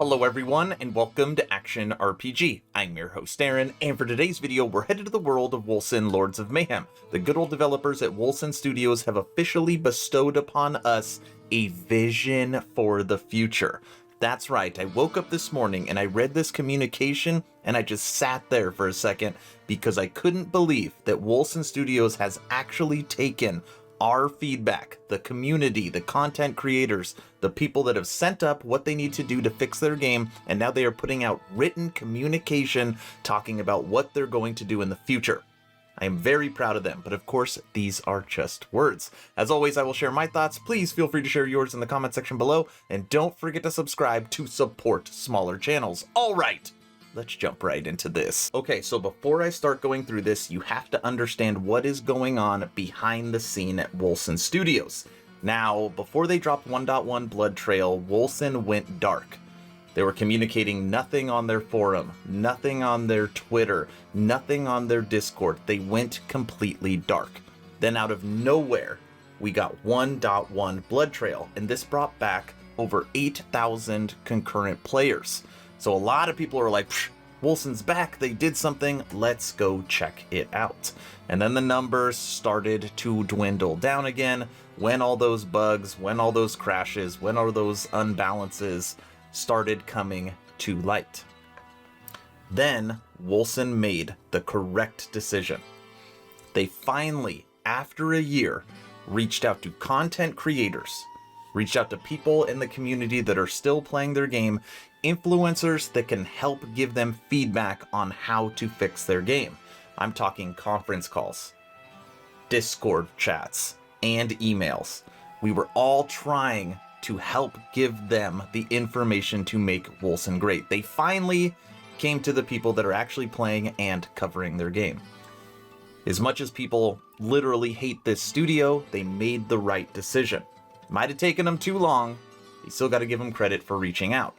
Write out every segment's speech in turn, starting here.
Hello everyone, and welcome to Action RPG. I'm your host Aaron, and for today's video, we're headed to the world of Wolcen Lords of Mayhem. The good old developers at Wolcen Studios have officially bestowed upon us a vision for the future. That's right, I woke up this morning and I read this communication, and I just sat there for a second because I couldn't believe that Wolcen Studios has actually taken our feedback, the community, the content creators, the people that have sent up what they need to do to fix their game, and now they are putting out written communication talking about what they're going to do in the future. I am very proud of them, but of course, these are just words. As always, I will share my thoughts. Please feel free to share yours in the comment section below, and don't forget to subscribe to support smaller channels. All right, let's jump right into this. Okay, so before I start going through this, you have to understand what is going on behind the scene at Wolcen Studios. Now, before they dropped 1.1 Blood Trail, Wolcen went dark. They were communicating nothing on their forum, nothing on their Twitter, nothing on their Discord. They went completely dark. Then out of nowhere, we got 1.1 Blood Trail, and this brought back over 8,000 concurrent players. So a lot of people are like, Wolcen's back, they did something, let's go check it out. And then the numbers started to dwindle down again when all those bugs, when all those crashes, when all those unbalances started coming to light. Then Wolcen made the correct decision. They finally, after a year, reached out to content creators, reached out to people in the community that are still playing their game, influencers that can help give them feedback on how to fix their game. I'm talking conference calls, Discord chats, and emails. We were all trying to help give them the information to make Wolcen great. They finally came to the people that are actually playing and covering their game. As much as people literally hate this studio, they made the right decision. Might have taken them too long. You still got to give them credit for reaching out.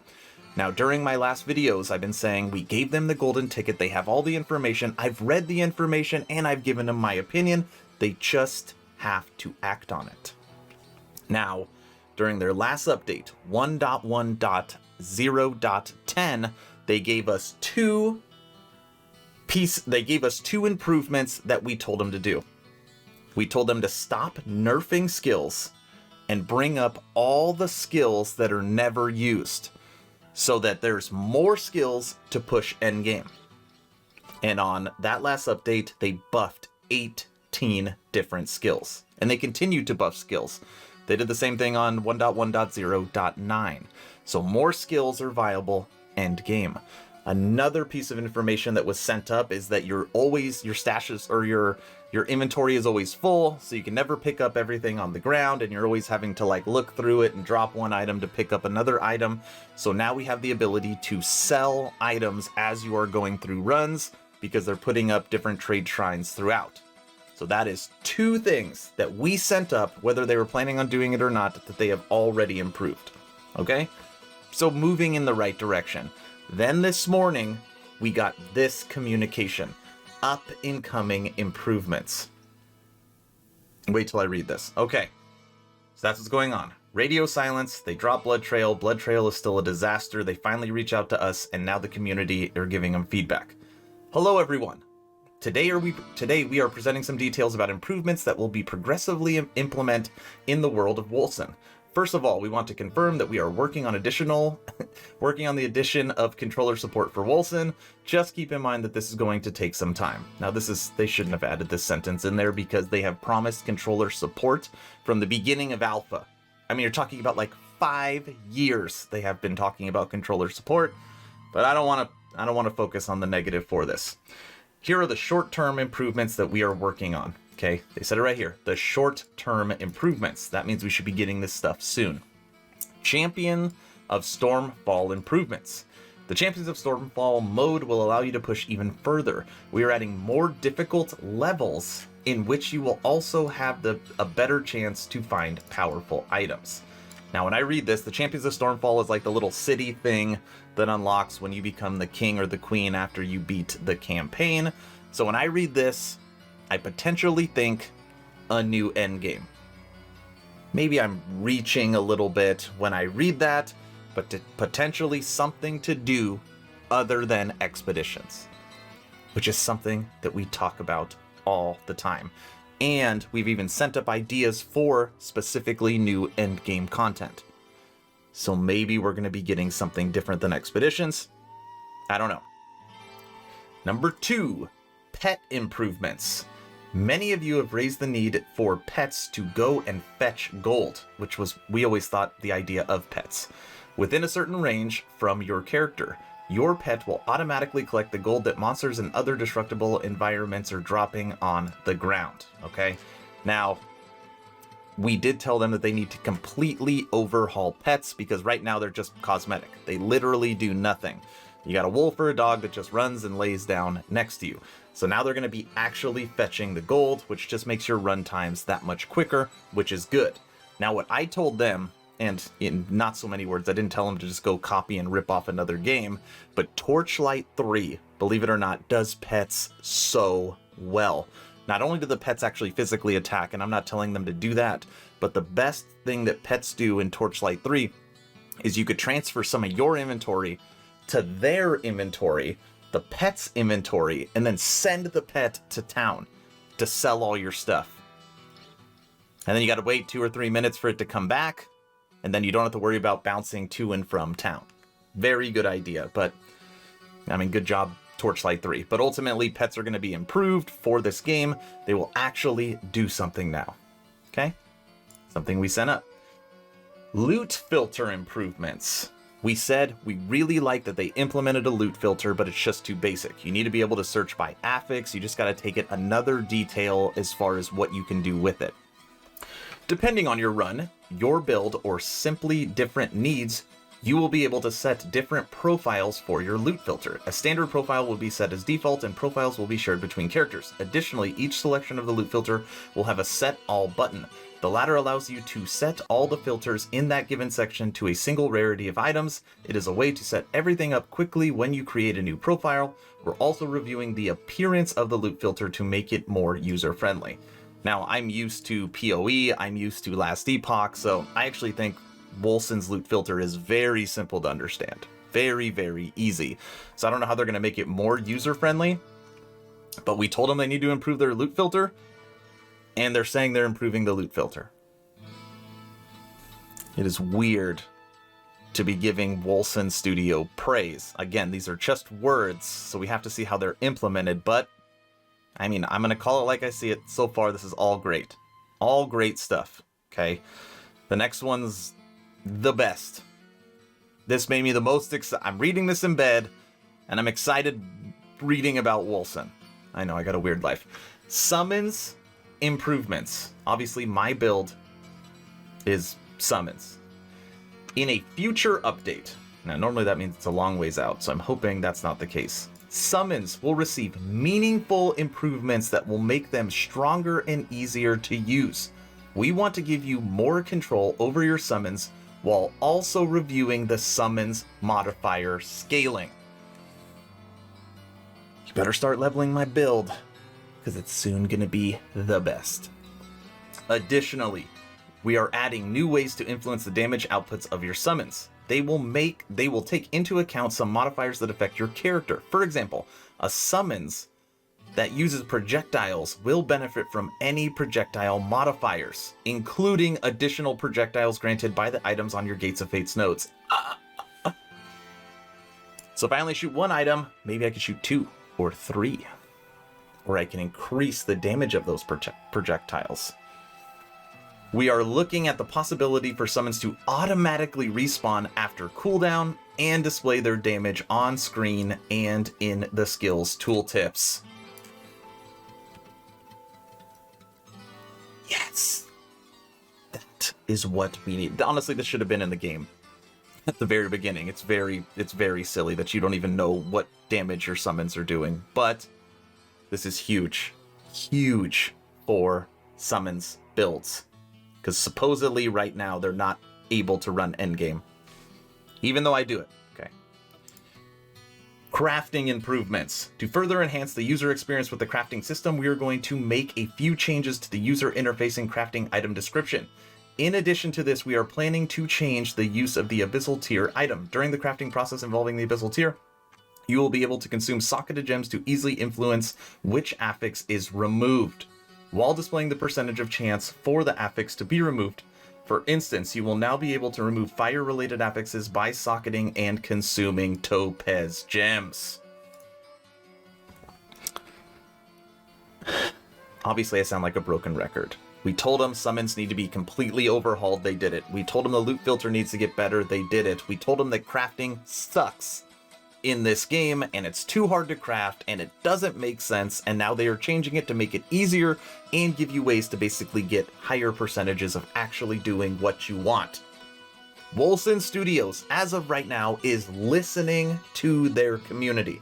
Now, during my last videos, I've been saying we gave them the golden ticket. They have all the information. I've read the information and I've given them my opinion. They just have to act on it. Now, during their last update, 1.1.0.10, they gave us two improvements that we told them to do. We told them to stop nerfing skills and bring up all the skills that are never used, so that there's more skills to push endgame. And on that last update, they buffed 18 different skills. And they continued to buff skills. They did the same thing on 1.1.0.9. So more skills are viable endgame. Another piece of information that was sent up is that your stashes or your inventory is always full, so you can never pick up everything on the ground, and you're always having to like look through it and drop one item to pick up another item. So now we have the ability to sell items as you are going through runs, because they're putting up different trade shrines throughout. So that is two things that we sent up, whether they were planning on doing it or not, that they have already improved. Okay? So moving in the right direction. Then this morning, we got this communication. Up-and-coming improvements. Wait till I read this. Okay, so that's what's going on. Radio silence, they dropped Blood Trail. Blood Trail is still a disaster. They finally reach out to us, and now the community are giving them feedback. Hello, everyone. Today we are presenting some details about improvements that will be progressively implement in the world of Wolcen. First of all, we want to confirm that we are working on the addition of controller support for Wolcen. Just keep in mind that this is going to take some time. Now they shouldn't have added this sentence in there because they have promised controller support from the beginning of alpha. I mean, you're talking about like 5 years they have been talking about controller support, but I don't want to focus on the negative for this. Here are the short-term improvements that we are working on. Okay, they said it right here. The short-term improvements. That means we should be getting this stuff soon. Champion of Stormfall improvements. The Champions of Stormfall mode will allow you to push even further. We are adding more difficult levels in which you will also have a better chance to find powerful items. Now, when I read this, the Champions of Stormfall is like the little city thing that unlocks when you become the king or the queen after you beat the campaign. So when I read this, I potentially think a new endgame. Maybe I'm reaching a little bit when I read that, but potentially something to do other than expeditions, which is something that we talk about all the time. And we've even sent up ideas for specifically new endgame content. So maybe we're going to be getting something different than expeditions. I don't know. Number 2, pet improvements. Many of you have raised the need for pets to go and fetch gold, which was, we always thought, the idea of pets. Within a certain range from your character, your pet will automatically collect the gold that monsters and other destructible environments are dropping on the ground, okay? Now, we did tell them that they need to completely overhaul pets because right now they're just cosmetic. They literally do nothing. You got a wolf or a dog that just runs and lays down next to you. So now they're going to be actually fetching the gold, which just makes your run times that much quicker, which is good. Now, what I told them, and in not so many words, I didn't tell them to just go copy and rip off another game, but Torchlight 3, believe it or not, does pets so well. Not only do the pets actually physically attack, and I'm not telling them to do that, but the best thing that pets do in Torchlight 3 is you could transfer some of your inventory to their inventory, the pet's inventory, and then send the pet to town to sell all your stuff. And then you got to wait 2 or 3 minutes for it to come back, and then you don't have to worry about bouncing to and from town. Very good idea, but I mean, good job, Torchlight 3. But ultimately, pets are going to be improved for this game. They will actually do something now. Okay? Something we sent up. Loot filter improvements. We said we really like that they implemented a loot filter, but it's just too basic. You need to be able to search by affix. You just got to take it another detail as far as what you can do with it. Depending on your run, your build, or simply different needs, you will be able to set different profiles for your loot filter. A standard profile will be set as default, and profiles will be shared between characters. Additionally, each selection of the loot filter will have a set all button. The latter allows you to set all the filters in that given section to a single rarity of items. It is a way to set everything up quickly when you create a new profile. We're also reviewing the appearance of the loot filter to make it more user-friendly. Now, I'm used to PoE, I'm used to Last Epoch, so I actually think Wolcen's loot filter is very simple to understand. Very, very easy. So I don't know how they're going to make it more user-friendly, but we told them they need to improve their loot filter, and they're saying they're improving the loot filter. It is weird to be giving Wolcen Studio praise. Again, these are just words, so we have to see how they're implemented, but I mean, I'm going to call it like I see it. So far, this is all great. All great stuff, okay? The next one's the best. This made me the most excited. I'm reading this in bed, and I'm excited reading about Wolcen. I know, I got a weird life. Summons improvements. Obviously, my build is summons. In a future update, now normally that means it's a long ways out, so I'm hoping that's not the case. Summons will receive meaningful improvements that will make them stronger and easier to use. We want to give you more control over your summons while also reviewing the summons modifier scaling. You better start leveling my build, because it's soon going to be the best. Additionally, we are adding new ways to influence the damage outputs of your summons. They will take into account some modifiers that affect your character. For example, a summons that uses projectiles will benefit from any projectile modifiers, including additional projectiles granted by the items on your Gates of Fate's nodes. So if I only shoot one item, maybe I can shoot 2 or 3. Or I can increase the damage of those projectiles. We are looking at the possibility for summons to automatically respawn after cooldown and display their damage on screen and in the skills tooltips. Yes! That is what we need. Honestly, this should have been in the game at the very beginning. It's very silly that you don't even know what damage your summons are doing, but this is huge. Huge for summons builds. Because supposedly right now they're not able to run endgame. Even though I do it. Okay. Crafting improvements. To further enhance the user experience with the crafting system, we are going to make a few changes to the user interface and crafting item description. In addition to this, we are planning to change the use of the Abyssal Tier item. During the crafting process involving the Abyssal Tier, you will be able to consume socketed gems to easily influence which affix is removed, while displaying the percentage of chance for the affix to be removed. For instance, you will now be able to remove fire-related affixes by socketing and consuming topaz gems. Obviously, I sound like a broken record. We told them summons need to be completely overhauled, they did it. We told them the loot filter needs to get better, they did it. We told them that crafting sucks in this game, and it's too hard to craft, and it doesn't make sense, and now they are changing it to make it easier and give you ways to basically get higher percentages of actually doing what you want. Wolcen Studios, as of right now, is listening to their community.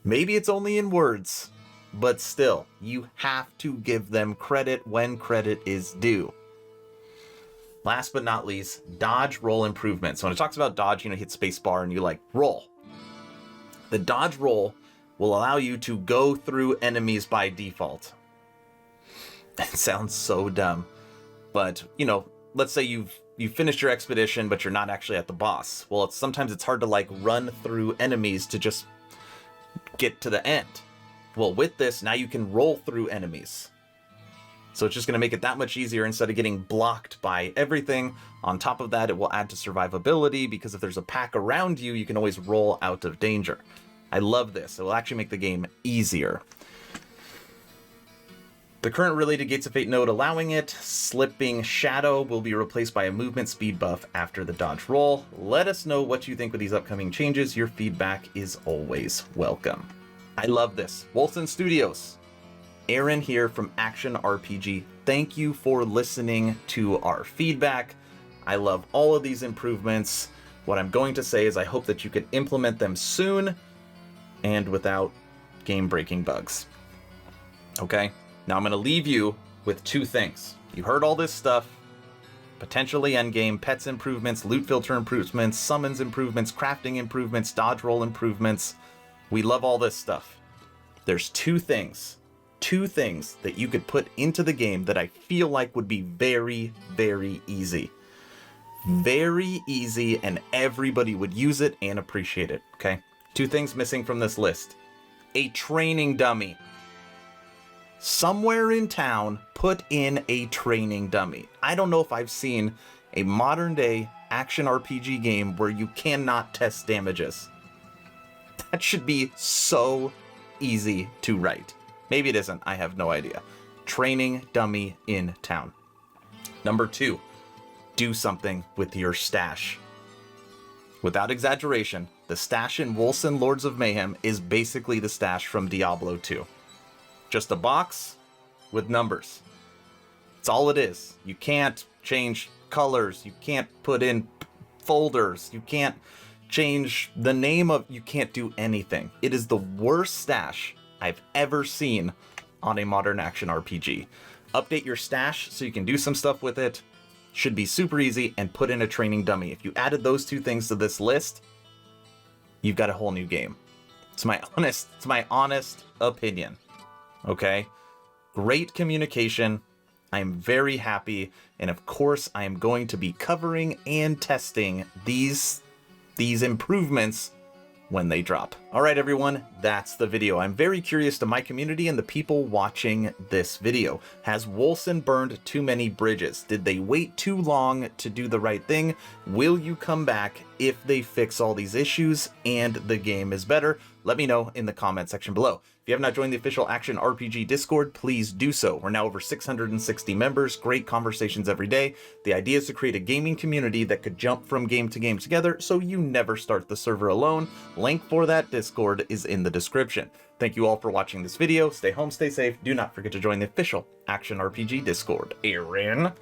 Maybe it's only in words, but still, you have to give them credit when credit is due. Last but not least, dodge roll improvements. So when it talks about dodge, hit spacebar and you roll. The dodge roll will allow you to go through enemies by default. It sounds so dumb, but let's say you've finished your expedition, but you're not actually at the boss. Well, sometimes it's hard to run through enemies to just get to the end. Well, with this, now you can roll through enemies. So it's just going to make it that much easier instead of getting blocked by everything. On top of that, it will add to survivability because if there's a pack around you, you can always roll out of danger. I love this. It will actually make the game easier. The current related Gates of Fate node allowing it, Slipping Shadow, will be replaced by a movement speed buff after the dodge roll. Let us know what you think with these upcoming changes. Your feedback is always welcome. I love this. Wolcen Studios. Aaron here from Action RPG. Thank you for listening to our feedback. I love all of these improvements. What I'm going to say is I hope that you can implement them soon and without game-breaking bugs. Okay? Now I'm going to leave you with two things. You heard all this stuff. Potentially endgame, pets improvements, loot filter improvements, summons improvements, crafting improvements, dodge roll improvements. We love all this stuff. There's two things that you could put into the game that I feel like would be very, very easy. Very easy, and everybody would use it and appreciate it, okay? Two things missing from this list. A training dummy. Somewhere in town, put in a training dummy. I don't know if I've seen a modern-day action RPG game where you cannot test damages. That should be so easy to write. Maybe it isn't. I have no idea. Training dummy in town. Number 2, do something with your stash. Without exaggeration, the stash in Wolcen Lords of Mayhem is basically the stash from Diablo 2. Just a box with numbers. It's all it is. You can't change colors. You can't put in folders. You can't change the name of... You can't do anything. It is the worst stash I've ever seen on a modern action RPG. Update your stash so you can do some stuff with it. Should be super easy, and put in a training dummy. If you added those two things to this list, you've got a whole new game. It's my honest opinion. Okay? Great communication. I am very happy, and of course I am going to be covering and testing these improvements when they drop. All right, everyone, that's the video. I'm very curious to my community and the people watching this video. Has Wolcen burned too many bridges? Did they wait too long to do the right thing? Will you come back if they fix all these issues and the game is better? Let me know in the comment section below. If you have not joined the official Action RPG Discord, please do so. We're now over 660 members, great conversations every day. The idea is to create a gaming community that could jump from game to game together so you never start the server alone. Link for that Discord is in the description. Thank you all for watching this video. Stay home, stay safe. Do not forget to join the official Action RPG Discord. Aaron.